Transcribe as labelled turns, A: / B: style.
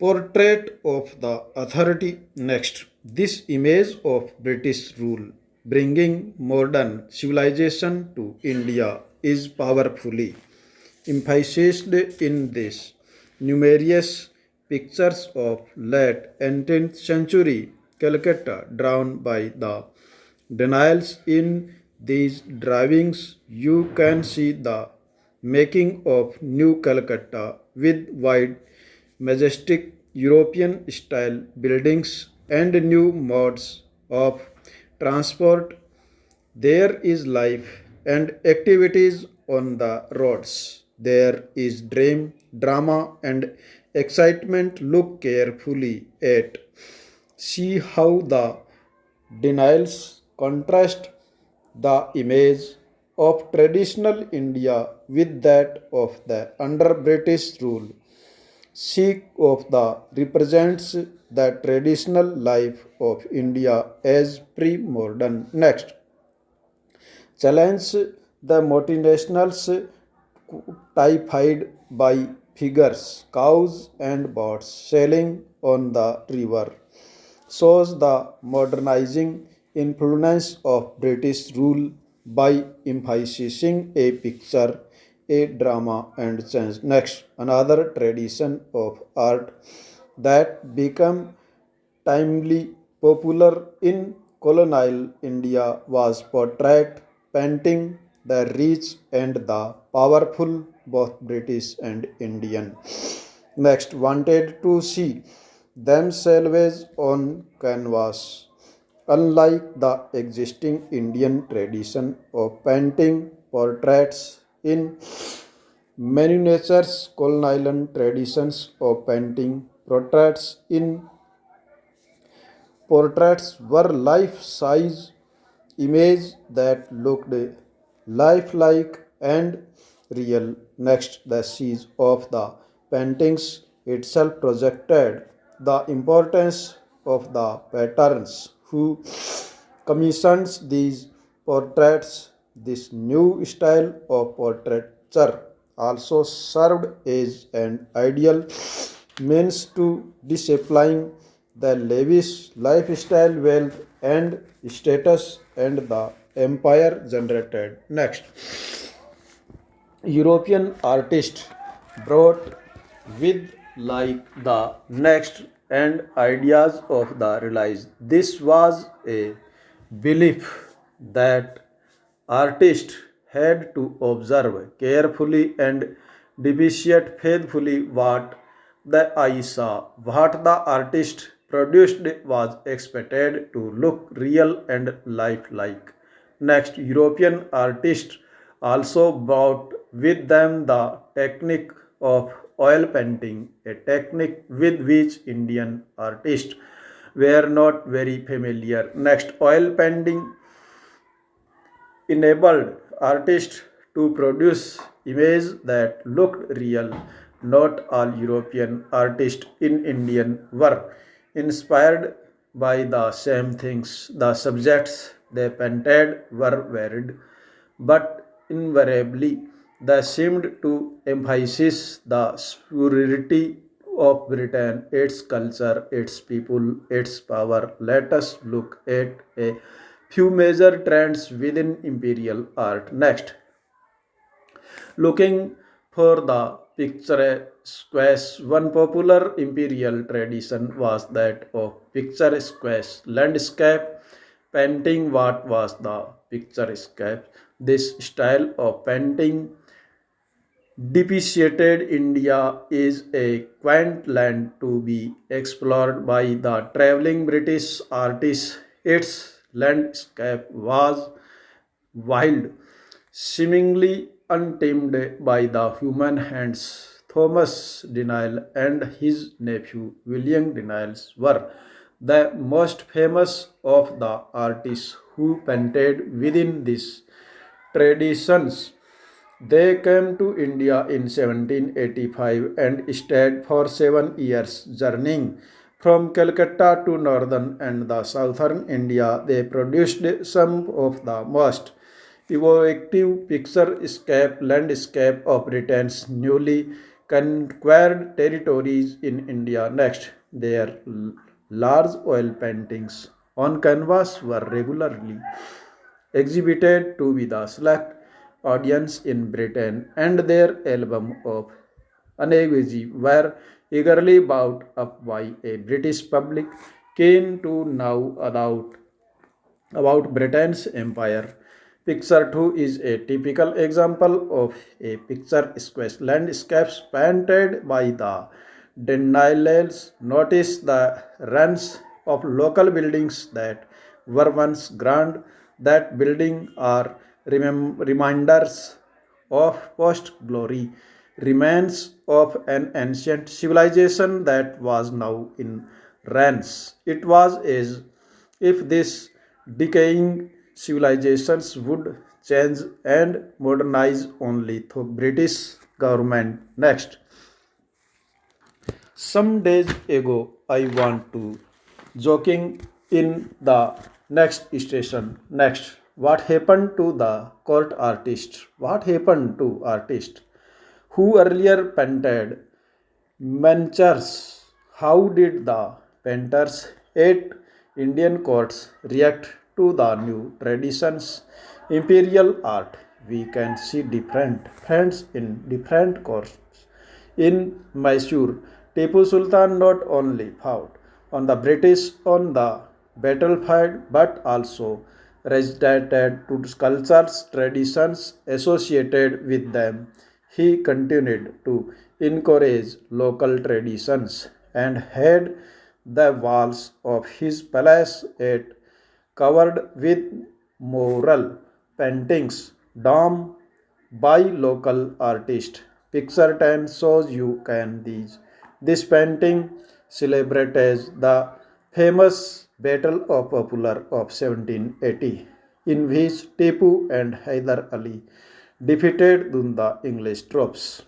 A: Portrait of the authority next. This image of British rule bringing modern civilization to India is powerfully emphasized in this. Numerous pictures of late 18th century Calcutta drawn by the denials in these drawings you can see the making of New Calcutta with wide majestic European style buildings and new modes of transport. There is life and activities on the roads. There is dream, drama, and excitement. Look carefully at. See how the denials contrast the image of traditional India with that of the under British rule. Sikh of the represents the traditional life of India as pre-modern. Next, challenge the multinationals typified by figures, cows and boats sailing on the river, shows the modernizing influence of British rule by emphasizing a picture, a drama, and change. Next, another tradition of art that became timely popular in colonial India was portrait painting, the rich and the powerful, both British and Indian. Next, wanted to see themselves on canvas. Unlike the existing Indian tradition of painting portraits in miniatures, colonial traditions of painting portraits were life-size images that looked lifelike and real. Next, the size of the paintings itself projected the importance of the patterns who commissions these portraits. This new style of portraiture also served as an ideal means to discipline the lavish lifestyle, wealth, and status and the empire generated. Next, European artists brought with like the next and ideas of the realized. This was a belief that artists had to observe carefully and depreciate faithfully what the eye saw. What the artist produced was expected to look real and lifelike. Next, European artists also brought with them the technique of oil painting, a technique with which Indian artists were not very familiar. Next, oil painting enabled artists to produce images that looked real. Not all European artists in Indian were inspired by the same things. The subjects they painted were varied, but invariably they seemed to emphasize the superiority of Britain, its culture, its people, its power. Let us look at a few major trends within imperial art. Next, looking for the picturesque, one popular imperial tradition was that of picturesque landscape painting. What was the picturesque? This style of painting depicted India is a quaint land to be explored by the traveling British artists. Its landscape was wild, seemingly untamed by the human hands. Thomas Denial and his nephew William Denials were the most famous of the artists who painted within these traditions. They came to India in 1785 and stayed for 7 years, journeying from Calcutta to northern and the southern India. They produced some of the most evocative picturesque landscape of Britain's newly conquered territories in India. Next, their large oil paintings on canvas were regularly exhibited to be the select audience in Britain, and their album of Anagwazi were eagerly bought up by a British public keen to know about Britain's empire. Picture 2 is a typical example of a picturesque landscapes painted by the Dandelions. Notice the runs of local buildings that were once grand. That building are reminders of post glory, remains of an ancient civilization that was now in ruins. It was as if these decaying civilizations would change and modernize only through British government. Next, some days ago, I want to joking in the next station. Next, what happened to the court artist? What happened to artist who earlier painted miniatures? How did the painters at Indian courts react to the new traditions? Imperial art. We can see different trends in different courts. In Mysore, Tipu Sultan not only fought on the British on the battlefield but also resorted to cultures, traditions associated with them. He continued to encourage local traditions and had the walls of his palace at covered with mural paintings done by local artists. Picture 10 shows you can these. This painting celebrates the famous Battle of Popular of 1780, in which Tipu and Hyder Ali defeated the English troops.